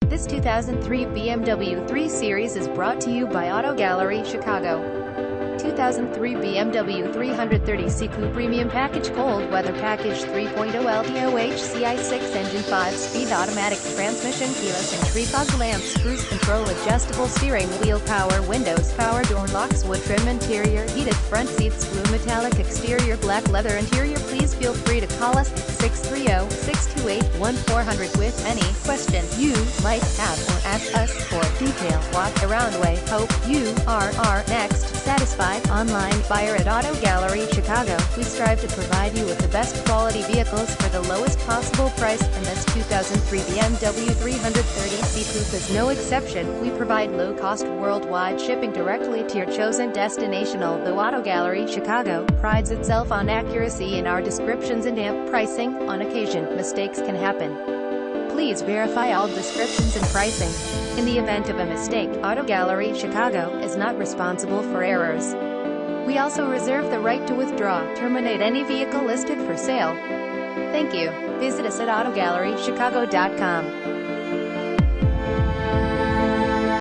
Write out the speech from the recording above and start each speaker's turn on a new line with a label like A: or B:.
A: This 2003 BMW 3 Series is brought to you by Auto Gallery Chicago. 2003 BMW 330C Coupe Premium Package Cold Weather Package 3.0 LDOH CI6 Engine 5-speed automatic transmission keyless entry fog lamps cruise control adjustable steering wheel power windows power door locks wood trim interior heated front seats blue metallic exterior black leather interior. Please feel free to call us at 630-628-1400 with any question you might have or ask us for detail. Walk around way. Hope you are our next satisfied online buyer at Auto Gallery Chicago. We strive to provide you with the best quality vehicles for the lowest possible price, and this 2003 BMW 330C Coupe is no exception. We provide low-cost worldwide shipping directly to your chosen destination. Although Auto Gallery Chicago prides itself on accuracy in our descriptions and pricing, on occasion, mistakes can happen. Please verify all descriptions and pricing. In the event of a mistake, Auto Gallery Chicago is not responsible for errors. We also reserve the right to withdraw, terminate any vehicle listed for sale. Thank you. Visit us at AutoGalleryChicago.com.